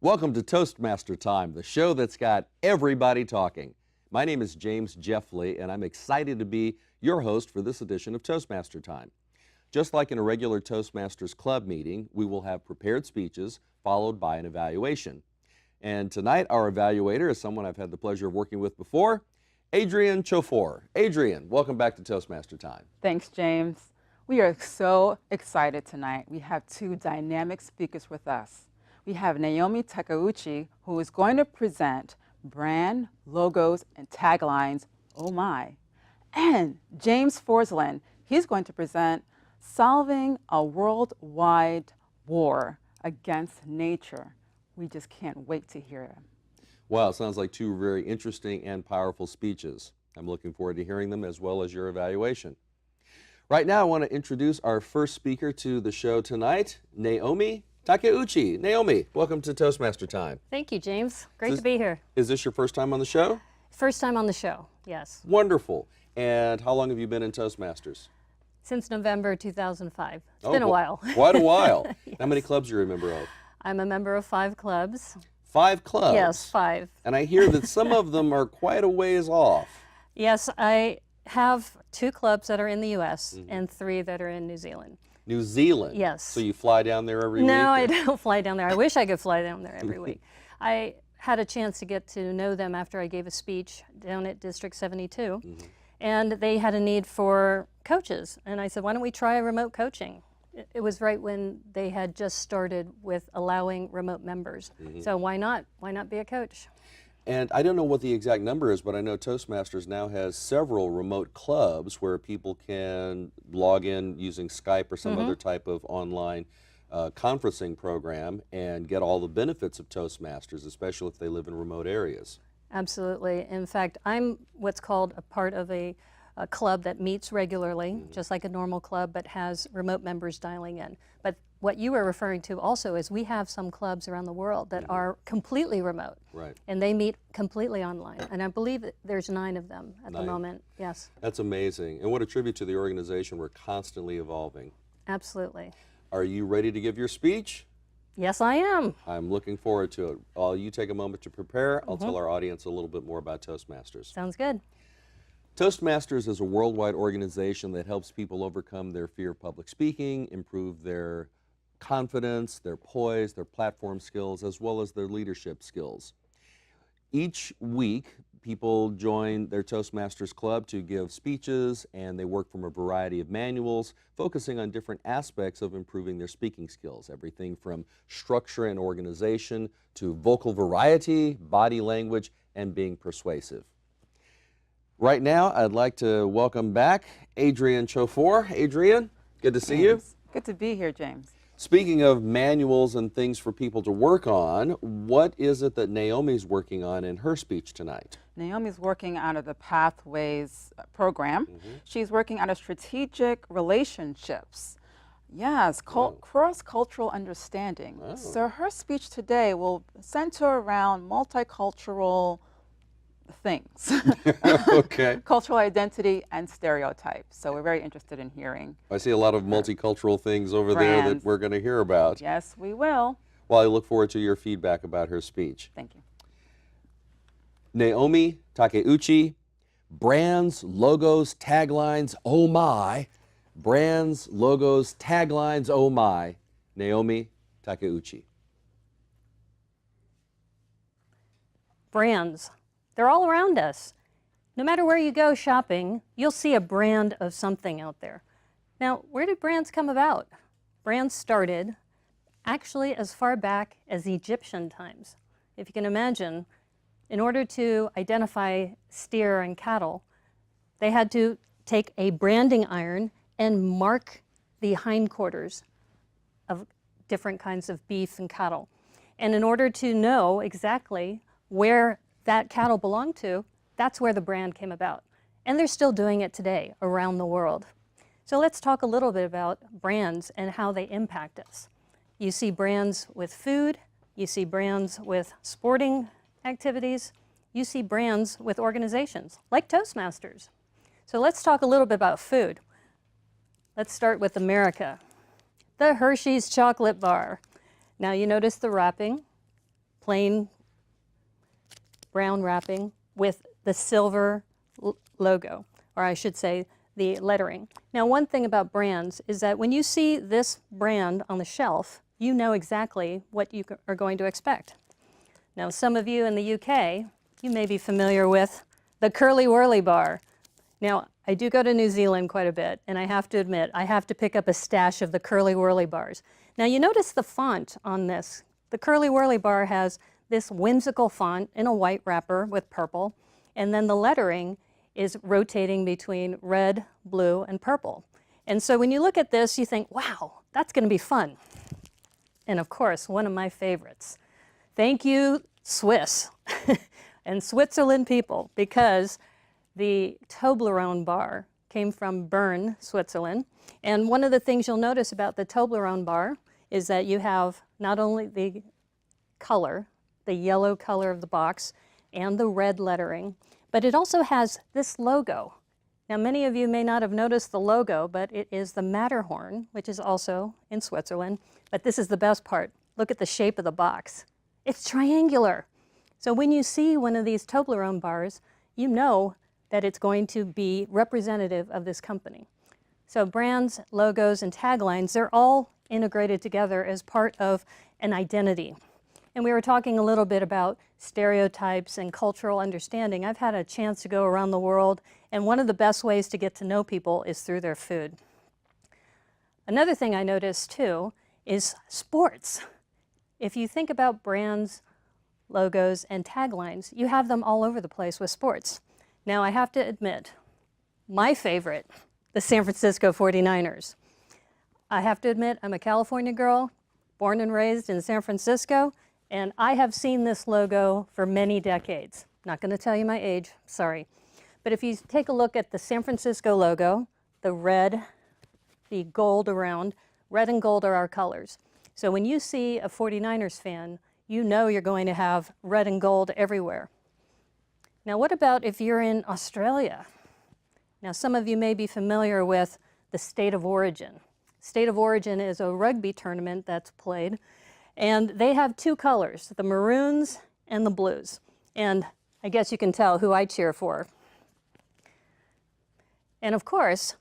Welcome to Toastmaster Time, the show that's got everybody talking. My name is James Jeffley, and I'm excited to be your host for this edition of Toastmaster Time. Just like in a regular Toastmasters Club meeting, we will have prepared speeches followed by an evaluation. And tonight, our evaluator is someone I've had the pleasure of working with before, Adrian Chofor. Adrian, welcome back to Toastmaster Time. Thanks, James. We are so excited tonight. We have two dynamic speakers with us. We have Naomi Takeuchi, who is going to present brand, logos, and taglines, oh my. And James Forslind, he's going to present solving a worldwide war against nature. We just can't wait to hear them. Wow, it sounds like two very interesting and powerful speeches. I'm looking forward to hearing them as well as your evaluation. Right now, I want to introduce our first speaker to the show tonight, Naomi Takeuchi. Naomi, welcome to Toastmaster Time. Thank you, James. Great to be here. Is this your first time on the show? First time on the show, yes. Wonderful. And how long have you been in Toastmasters? Since November 2005. It's been a while. Quite a while. Yes. How many clubs are you a member of? I'm a member of 5 clubs. 5 clubs? Yes, 5. And I hear that some of them are quite a ways off. Yes, I have 2 clubs that are in the U.S. and 3 that are in New Zealand. New Zealand? Yes. So you fly down there every week? No, I don't fly down there. I wish I could fly down there every week. I had a chance to get to know them after I gave a speech down at District 72, and they had a need for coaches. And I said, why don't we try remote coaching? It was right when they had just started with allowing remote members. So why not? Why not be a coach? And I don't know what the exact number is, but I know Toastmasters now has several remote clubs where people can log in using Skype or some other type of online conferencing program and get all the benefits of Toastmasters, especially if they live in remote areas. Absolutely. In fact, I'm what's called a part of a club that meets regularly, just like a normal club, but has remote members dialing in. But what you were referring to also is we have some clubs around the world that are completely remote. Right. And they meet completely online. And I believe that there's 9 of them at the moment. Yes. That's amazing. And what a tribute to the organization. We're constantly evolving. Absolutely. Are you ready to give your speech? Yes, I am. I'm looking forward to it. While you take a moment to prepare, I'll tell our audience a little bit more about Toastmasters. Sounds good. Toastmasters is a worldwide organization that helps people overcome their fear of public speaking, improve their confidence, their poise, their platform skills, as well as their leadership skills. Each week, people join their Toastmasters Club to give speeches, and they work from a variety of manuals, focusing on different aspects of improving their speaking skills, everything from structure and organization to vocal variety, body language, and being persuasive. Right now, I'd like to welcome back Adrian Chofor. Adrian, good to see you. Good to be here, James. Speaking of manuals and things for people to work on, what is it that Naomi's working on in her speech tonight? Naomi's working out of the Pathways program. She's working out of strategic relationships. Yes, cross-cultural understanding. So her speech today will center around multicultural things. Okay. Cultural identity and stereotypes. So we're very interested in hearing. I see a lot of multicultural things over there that we're going to hear about. Yes, we will. Well, I look forward to your feedback about her speech. Thank you. Naomi Takeuchi, brands, logos, taglines, oh my. Brands, logos, taglines, oh my. Naomi Takeuchi. Brands. They're all around us. No matter where you go shopping, you'll see a brand of something out there. Now, where did brands come about? Brands started actually as far back as Egyptian times. If you can imagine, in order to identify steer and cattle, they had to take a branding iron and mark the hindquarters of different kinds of beef and cattle. And in order to know exactly where that cattle belonged to, that's where the brand came about. And they're still doing it today around the world. So let's talk a little bit about brands and how they impact us. You see brands with food, you see brands with sporting activities, you see brands with organizations like Toastmasters. So let's talk a little bit about food. Let's start with America. The Hershey's chocolate bar. Now you notice the wrapping. plain brown wrapping with the silver logo, or I should say the lettering. Now, one thing about brands is that when you see this brand on the shelf, you know exactly what you are going to expect. Now, some of you in the UK, you may be familiar with the Curly Whirly bar. Now, I do go to New Zealand quite a bit, and I have to admit, I have to pick up a stash of the Curly Whirly bars. Now, you notice the font on this. The Curly Whirly bar has this whimsical font in a white wrapper with purple, and then the lettering is rotating between red, blue, and purple. And so when you look at this, you think, wow, that's going to be fun. And of course, one of my favorites. Thank you, Swiss and Switzerland people, because the Toblerone bar came from Bern, Switzerland. And one of the things you'll notice about the Toblerone bar is that you have not only the color, the yellow color of the box, and the red lettering, but it also has this logo. Now, many of you may not have noticed the logo, but it is the Matterhorn, which is also in Switzerland. But this is the best part. Look at the shape of the box. It's triangular. So when you see one of these Toblerone bars, you know that it's going to be representative of this company. So brands, logos, and taglines, they're all integrated together as part of an identity. And we were talking a little bit about stereotypes and cultural understanding. I've had a chance to go around the world, and one of the best ways to get to know people is through their food. Another thing I noticed too is sports. If you think about brands, logos, and taglines, you have them all over the place with sports. Now, I have to admit, my favorite, the San Francisco 49ers. I have to admit, I'm a California girl, born and raised in San Francisco, and I have seen this logo for many decades. Not going to tell you my age, sorry. But if you take a look at the San Francisco logo, the red, the gold around, red and gold are our colors. So when you see a 49ers fan, you know you're going to have red and gold everywhere. Now, what about if you're in Australia? Now, some of you may be familiar with the State of Origin. State of Origin is a rugby tournament that's played, and they have two colors, the maroons and the blues. And I guess you can tell who I cheer for. And of course,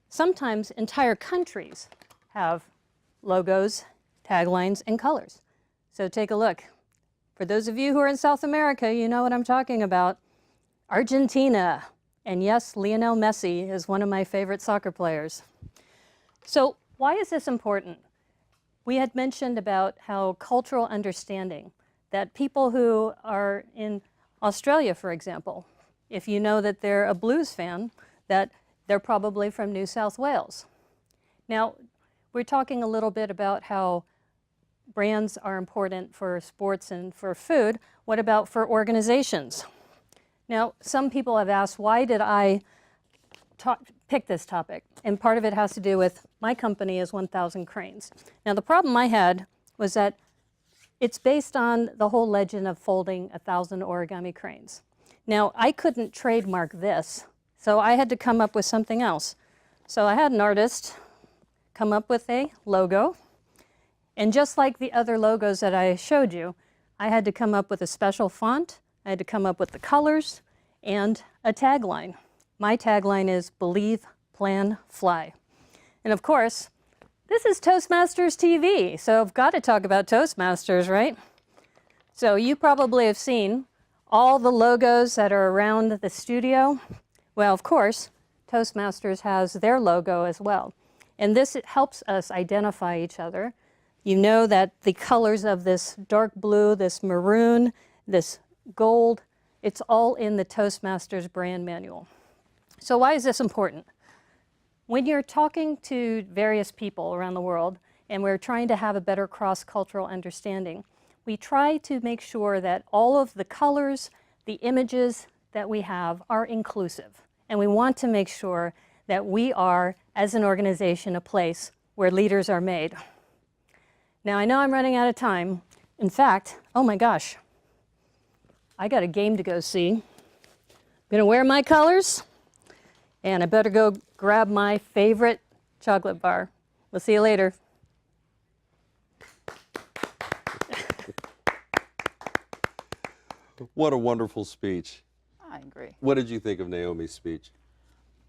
sometimes entire countries have logos, taglines, and colors. So take a look. For those of you who are in South America, you know what I'm talking about. Argentina. And yes, Lionel Messi is one of my favorite soccer players. So why is this important? We had mentioned about how cultural understanding, that people who are in Australia, for example, if you know that they're a blues fan, that they're probably from New South Wales. Now, we're talking a little bit about how brands are important for sports and for food. What about for organizations? Now, some people have asked, why did I pick this topic? And part of it has to do with my company is 1,000 Cranes. Now, the problem I had was that it's based on the whole legend of folding 1,000 origami cranes. Now, I couldn't trademark this, so I had to come up with something else. So I had an artist come up with a logo. And just like the other logos that I showed you, I had to come up with a special font. I had to come up with the colors and a tagline. My tagline is Believe, Plan, Fly. And of course, this is Toastmasters TV, so I've got to talk about Toastmasters, right? So you probably have seen all the logos that are around the studio. Well, of course, Toastmasters has their logo as well. And this helps us identify each other. You know that the colors of this dark blue, this maroon, this gold, it's all in the Toastmasters brand manual. So why is this important? When you're talking to various people around the world, and we're trying to have a better cross-cultural understanding, we try to make sure that all of the colors, the images that we have are inclusive. And we want to make sure that we are, as an organization, a place where leaders are made. Now, I know I'm running out of time. In fact, oh my gosh, I got a game to go see. I'm gonna wear my colors, and I better go grab my favorite chocolate bar. We'll see you later. What a wonderful speech. I agree. What did you think of Naomi's speech?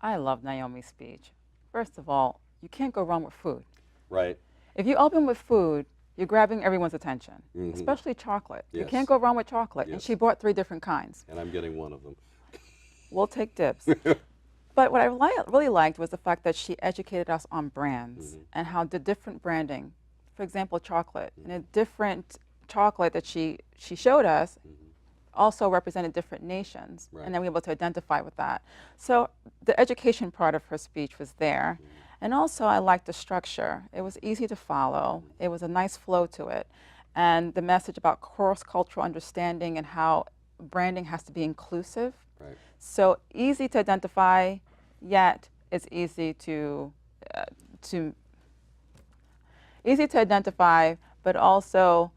I love Naomi's speech. First of all, you can't go wrong with food. Right. If you open with food, you're grabbing everyone's attention, especially chocolate. You Yes. can't go wrong with chocolate. And Yes. she brought 3 different kinds. And I'm getting one of them. We'll take dibs. But what I really liked was the fact that she educated us on brands and how the different branding, for example, chocolate, and a different chocolate that she showed us also represented different nations. Right. And then we were able to identify with that. So the education part of her speech was there. And also I liked the structure. It was easy to follow. It was a nice flow to it. And the message about cross-cultural understanding and how branding has to be inclusive. Right. So easy to identify, yet it's easy to identify, but also.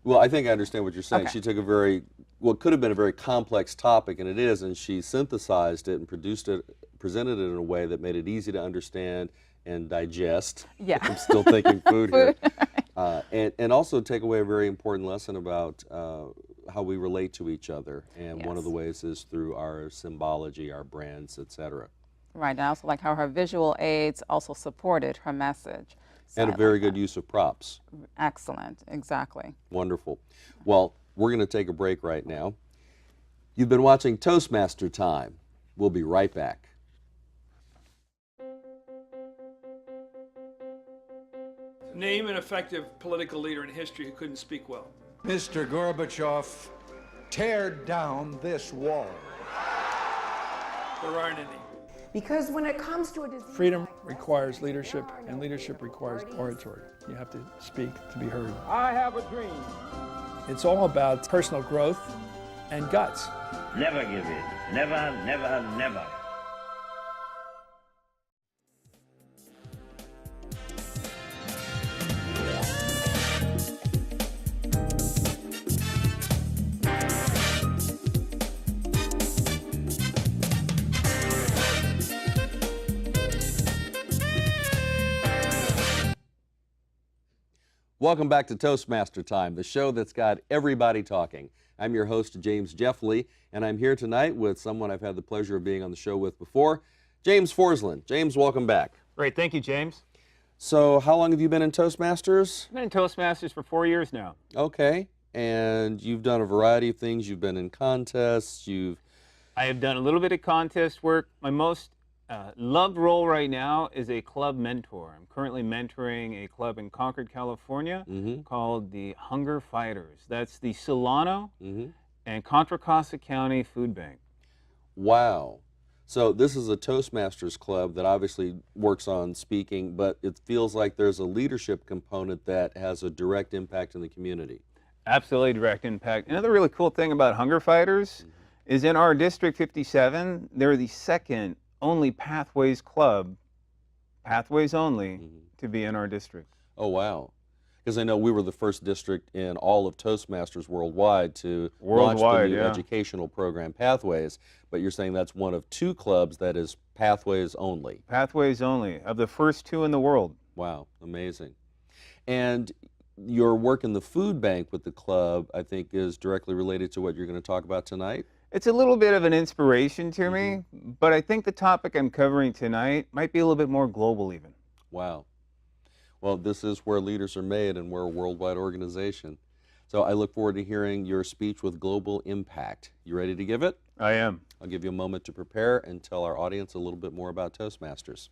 Well, I think I understand what you're saying. Okay. She took what could have been a very complex topic, and it is, and she synthesized it and presented it in a way that made it easy to understand and digest. Yeah. I'm still thinking food here. And also take away a very important lesson about how we relate to each other. And one of the ways is through our symbology, our brands, etc. Right, and I also like how her visual aids also supported her message. So And I a very like good that. use of props. Excellent, exactly. Wonderful. Well, we're going to take a break right now. You've been watching Toastmaster Time. We'll be right back. Name an effective political leader in history who couldn't speak well. Mr. Gorbachev, tear down this wall. There aren't any. Because when it comes to a disease, Freedom requires leadership, and leadership requires oratory. You have to speak to be heard. I have a dream. It's all about personal growth and guts. Never give in. Never, never, never. Welcome back to Toastmaster Time, the show that's got everybody talking. I'm your host, James Jeffley, and I'm here tonight with someone I've had the pleasure of being on the show with before, James Forslind. James, welcome back. Great, thank you, James. So, how long have you been in Toastmasters? I've been in Toastmasters for 4 years now. Okay, and you've done a variety of things. You've been in contests, I have done a little bit of contest work. My most loved role right now is a club mentor. I'm currently mentoring a club in Concord, California called the Hunger Fighters. That's the Solano and Contra Costa County Food Bank. Wow. So this is a Toastmasters club that obviously works on speaking, but it feels like there's a leadership component that has a direct impact in the community. Absolutely direct impact. Another really cool thing about Hunger Fighters is in our District 57, they're the second only Pathways club, Pathways only, to be in our district. Oh, wow. Because I know we were the first district in all of Toastmasters worldwide to launch the new educational program Pathways, but you're saying that's one of 2 clubs that is Pathways only. Pathways only, of the first 2 in the world. Wow, amazing. And your work in the food bank with the club, I think, is directly related to what you're going to talk about tonight. It's a little bit of an inspiration to me, but I think the topic I'm covering tonight might be a little bit more global even. Wow. Well, this is where leaders are made, and we're a worldwide organization. So I look forward to hearing your speech with global impact. You ready to give it? I am. I'll give you a moment to prepare and tell our audience a little bit more about Toastmasters.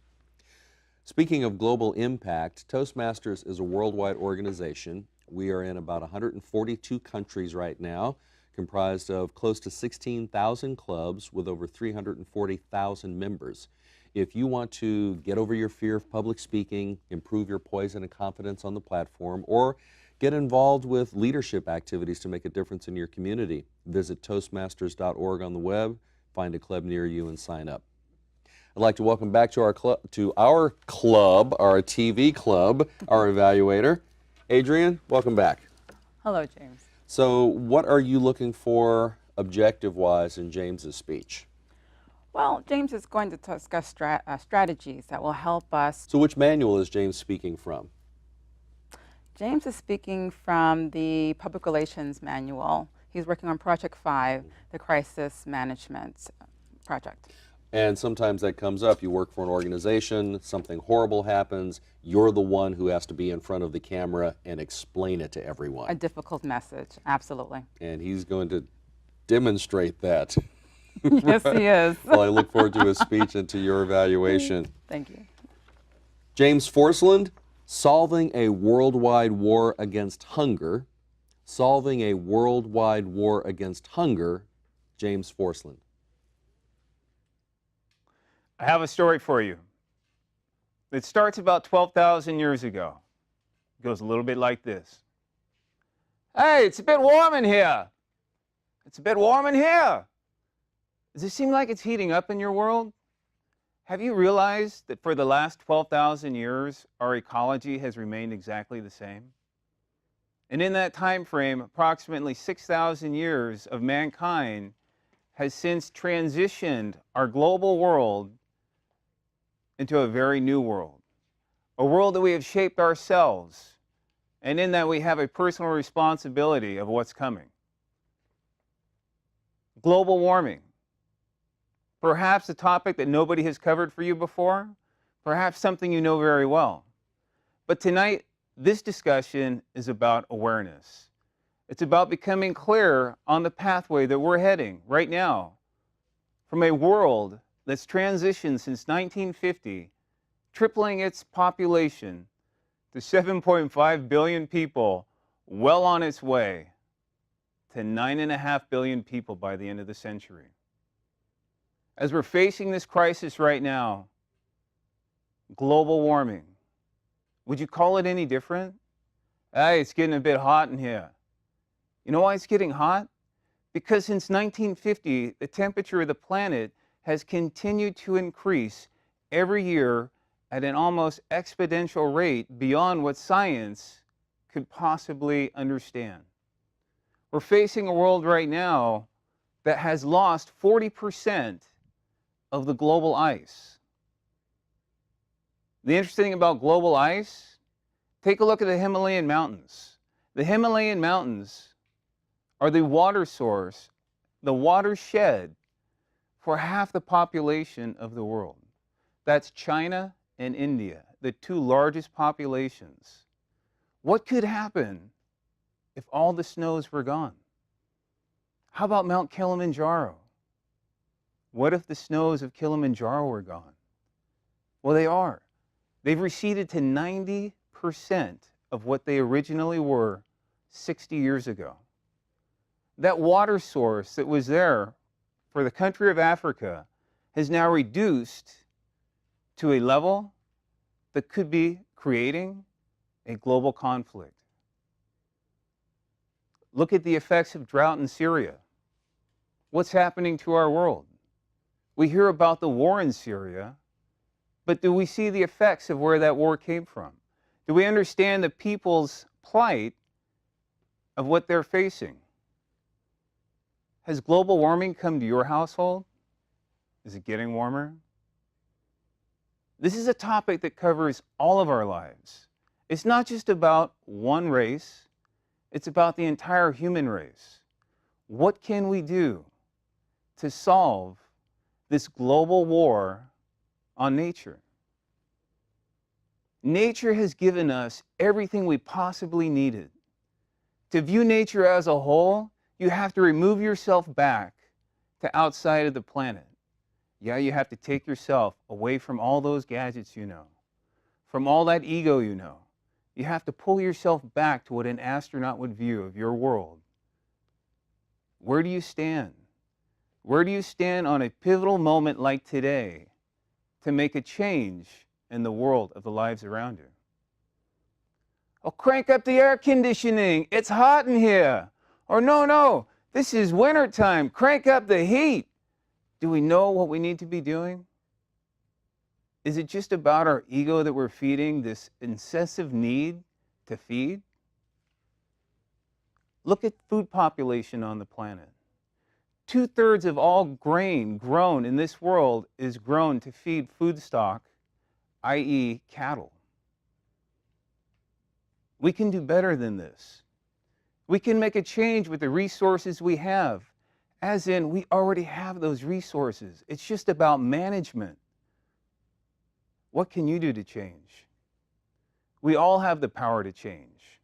Speaking of global impact, Toastmasters is a worldwide organization. We are in about 142 countries right now, comprised of close to 16,000 clubs with over 340,000 members. If you want to get over your fear of public speaking, improve your poise and confidence on the platform, or get involved with leadership activities to make a difference in your community, visit toastmasters.org on the web, find a club near you, and sign up. I'd like to welcome back to our club, our TV club, our Evaluator. Adrian, welcome back. Hello, James. So what are you looking for objective-wise in James's speech? Well, James is going to discuss strategies that will help us. So which manual is James speaking from? James is speaking from the Public Relations Manual. He's working on Project 5, the Crisis Management Project. And sometimes that comes up. You work for an organization, something horrible happens, you're the one who has to be in front of the camera and explain it to everyone. A difficult message, absolutely. And he's going to demonstrate that. Yes, he is. Well, I look forward to his speech and to your evaluation. Thank you. James Forslind, Solving a Worldwide War Against Hunger. Solving a Worldwide War Against Hunger, James Forslind. I have a story for you. It starts about 12,000 years ago. It goes a little bit like this. Hey, it's a bit warm in here. It's a bit warm in here. Does it seem like it's heating up in your world? Have you realized that for the last 12,000 years, our ecology has remained exactly the same? And in that time frame, approximately 6,000 years of mankind has since transitioned our global world into a very new world, a world that we have shaped ourselves, and in that we have a personal responsibility of what's coming. Global warming. Perhaps a topic that nobody has covered for you before, perhaps something you know very well. But tonight, this discussion is about awareness. It's about becoming clear on the pathway that we're heading right now from a world that's transitioned since 1950, tripling its population to 7.5 billion people, well on its way to 9.5 billion people by the end of the century. As we're facing this crisis right now, global warming, would you call it any different? Hey, it's getting a bit hot in here. You know why it's getting hot? Because since 1950, the temperature of the planet has continued to increase every year at an almost exponential rate beyond what science could possibly understand. We're facing a world right now that has lost 40% of the global ice. The interesting thing about global ice, take a look at the Himalayan mountains. The Himalayan mountains are the water source, the watershed for half the population of the world. That's China and India, the two largest populations. What could happen if all the snows were gone? How about Mount Kilimanjaro? What if the snows of Kilimanjaro were gone? Well, they are. They've receded to 90% of what they originally were 60 years ago. That water source that was there for the country of Africa has now reduced to a level that could be creating a global conflict. Look at the effects of drought in Syria. What's happening to our world? We hear about the war in Syria, but do we see the effects of where that war came from? Do we understand the people's plight of what they're facing? Has global warming come to your household? Is it getting warmer? This is a topic that covers all of our lives. It's not just about one race, it's about the entire human race. What can we do to solve this global war on nature? Nature has given us everything we possibly needed. To view nature as a whole, you have to remove yourself back to outside of the planet. Yeah, you have to take yourself away from all those gadgets you know, from all that ego you know. You have to pull yourself back to what an astronaut would view of your world. Where do you stand? Where do you stand on a pivotal moment like today to make a change in the world of the lives around you? Oh, crank up the air conditioning. It's hot in here. Or no, this is winter time. Crank up the heat. Do we know what we need to be doing? Is it just about our ego that we're feeding this incessive need to feed? Look at food population on the planet. 2/3 of all grain grown in this world is grown to feed food stock, i.e. cattle. We can do better than this. We can make a change with the resources we have, as in we already have those resources. It's just about management. What can you do to change? We all have the power to change.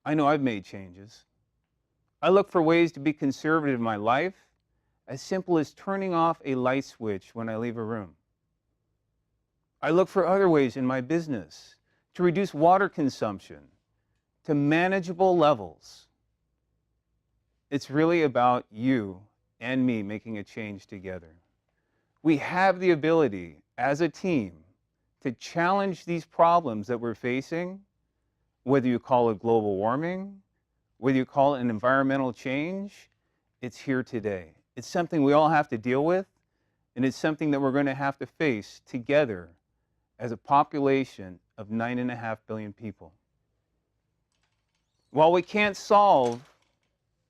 I know I've made changes. I look for ways to be conservative in my life, as simple as turning off a light switch when I leave a room. I look for other ways in my business to reduce water consumption to manageable levels. It's really about you and me making a change together. We have the ability as a team to challenge these problems that we're facing, whether you call it global warming, whether you call it an environmental change, it's here today. It's something we all have to deal with, and it's something that we're going to have to face together as a population of 9.5 billion people. While we can't solve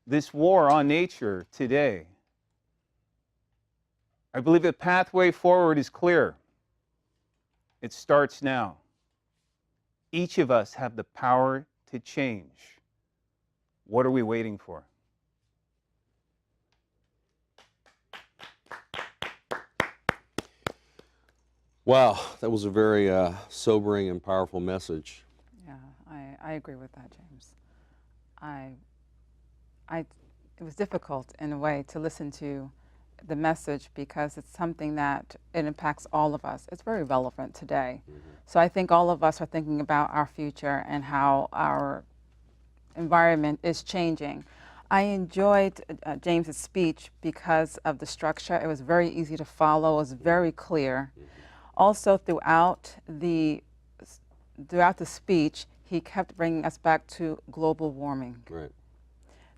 this war on nature today, I believe the pathway forward is clear. It starts now. Each of us have the power to change. What are we waiting for? Wow, that was a very sobering and powerful message. Yeah, I agree with that, James. It was difficult in a way to listen to the message because it's something that it impacts all of us. It's very relevant today. So I think all of us are thinking about our future and how our environment is changing. I enjoyed James's speech because of the structure. It was very easy to follow. It was very clear. Also, throughout the speech, he kept bringing us back to global warming. Right.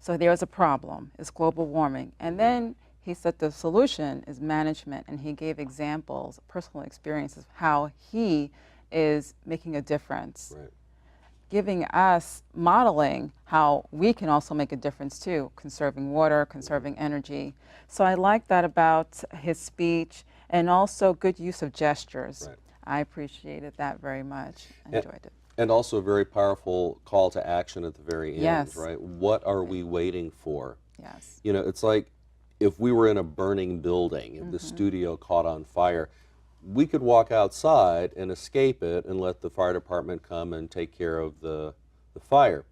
So there's a problem. It's global warming. And then he said the solution is management, and he gave examples, personal experiences, how he is making a difference. Right. Giving us, modeling how we can also make a difference too, conserving water, conserving energy. So I like that about his speech, and also good use of gestures. Right. I appreciated that very much. I enjoyed it. And also a very powerful call to action at the very end, Yes. right? What are we waiting for? Yes. You know, it's like if we were in a burning building, if the studio caught on fire, we could walk outside and escape it and let the fire department come and take care of the fire.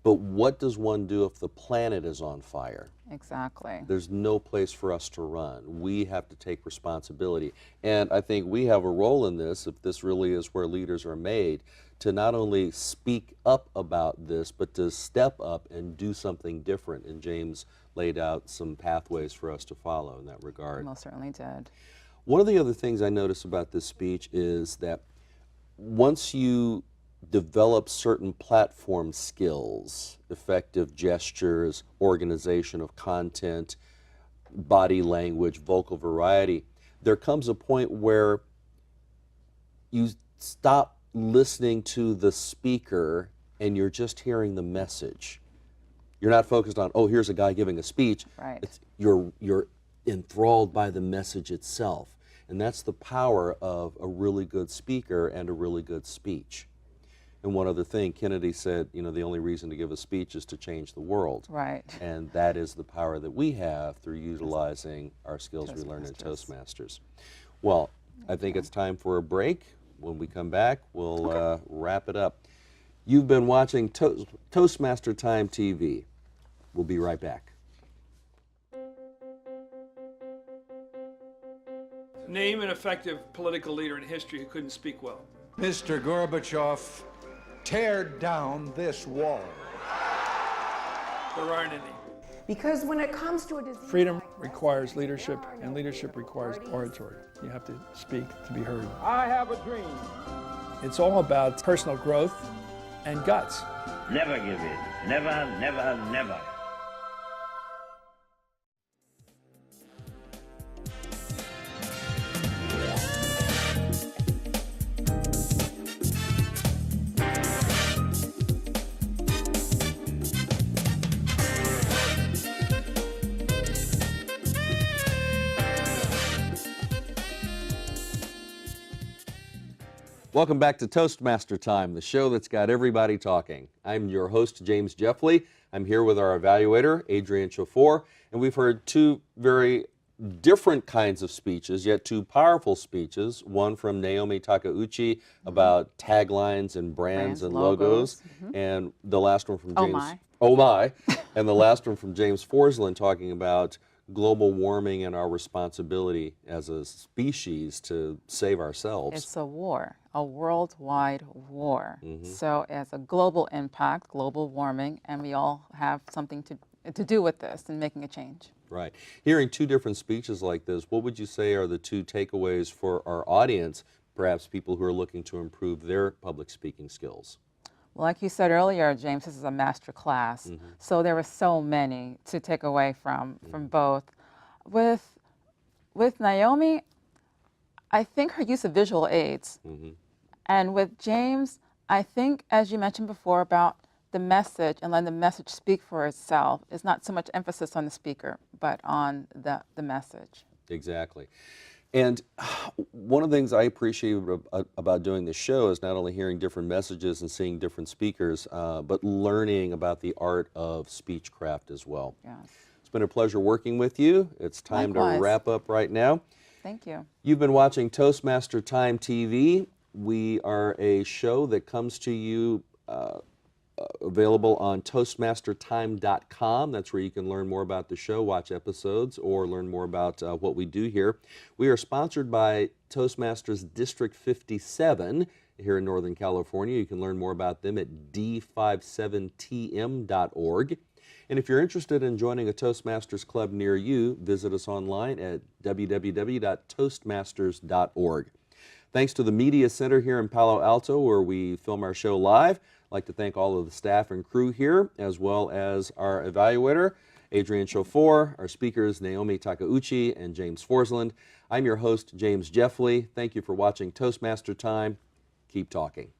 But what does one do if the planet is on fire? Exactly. There's no place for us to run. We have to take responsibility. And I think we have a role in this, if this really is where leaders are made, to not only speak up about this, but to step up and do something different. And James laid out some pathways for us to follow in that regard. Most certainly did. One of the other things I noticed about this speech is that once you develop certain platform skills, effective gestures, organization of content, body language, vocal variety, there comes a point where you stop listening to the speaker and you're just hearing the message. You're not focused on, oh, here's a guy giving a speech. Right. You're enthralled by the message itself. And that's the power of a really good speaker and a really good speech. And one other thing, Kennedy said, you know, the only reason to give a speech is to change the world. Right. And that is the power that we have through utilizing our skills we learned in Toastmasters. Well, I think it's time for a break. When we come back, we'll wrap it up. You've been watching Toastmaster Time TV. We'll be right back. Name an effective political leader in history who couldn't speak well. Mr. Gorbachev, tear down this wall. There aren't any. Because when it comes to a disease, Freedom requires leadership, and leadership requires oratory. You have to speak to be heard. I have a dream. It's all about personal growth and guts. Never give in. Never, never, never. Welcome back to Toastmaster Time, the show that's got everybody talking. I'm your host, James Jeffley. I'm here with our evaluator, Adrian Chofor, and we've heard two very different kinds of speeches, yet two powerful speeches. One from Naomi Takeuchi about taglines and brands and logos, and the last one from James. Oh my! And the last one from James Forslind talking about global warming and our responsibility as a species to save ourselves. It's a war, a worldwide war. So as a global impact, global warming, and we all have something to do with this and making a change. Right. Hearing two different speeches like this, what would you say are the two takeaways for our audience, perhaps people who are looking to improve their public speaking skills? Well, like you said earlier, James, this is a master class, so there were so many to take away from both. With Naomi, I think her use of visual aids, and with James, I think, as you mentioned before, about the message and letting the message speak for itself. It's not so much emphasis on the speaker, but on the message. Exactly. And one of the things I appreciate about doing this show is not only hearing different messages and seeing different speakers, but learning about the art of speechcraft as well. Yes. It's been a pleasure working with you. It's time to wrap up right now. Thank you. You've been watching Toastmaster Time TV. We are a show that comes to you available on toastmastertime.com. That's where you can learn more about the show, watch episodes, or learn more about what we do here. We are sponsored by Toastmasters District 57 here in Northern California. You can learn more about them at d57tm.org. And if you're interested in joining a Toastmasters club near you, visit us online at www.toastmasters.org. Thanks to the Media Center here in Palo Alto, where we film our show live. I'd like to thank all of the staff and crew here, as well as our evaluator, Adrian Chofor, our speakers, Naomi Takeuchi and James Forslind. I'm your host, James Jeffley. Thank you for watching Toastmaster Time. Keep talking.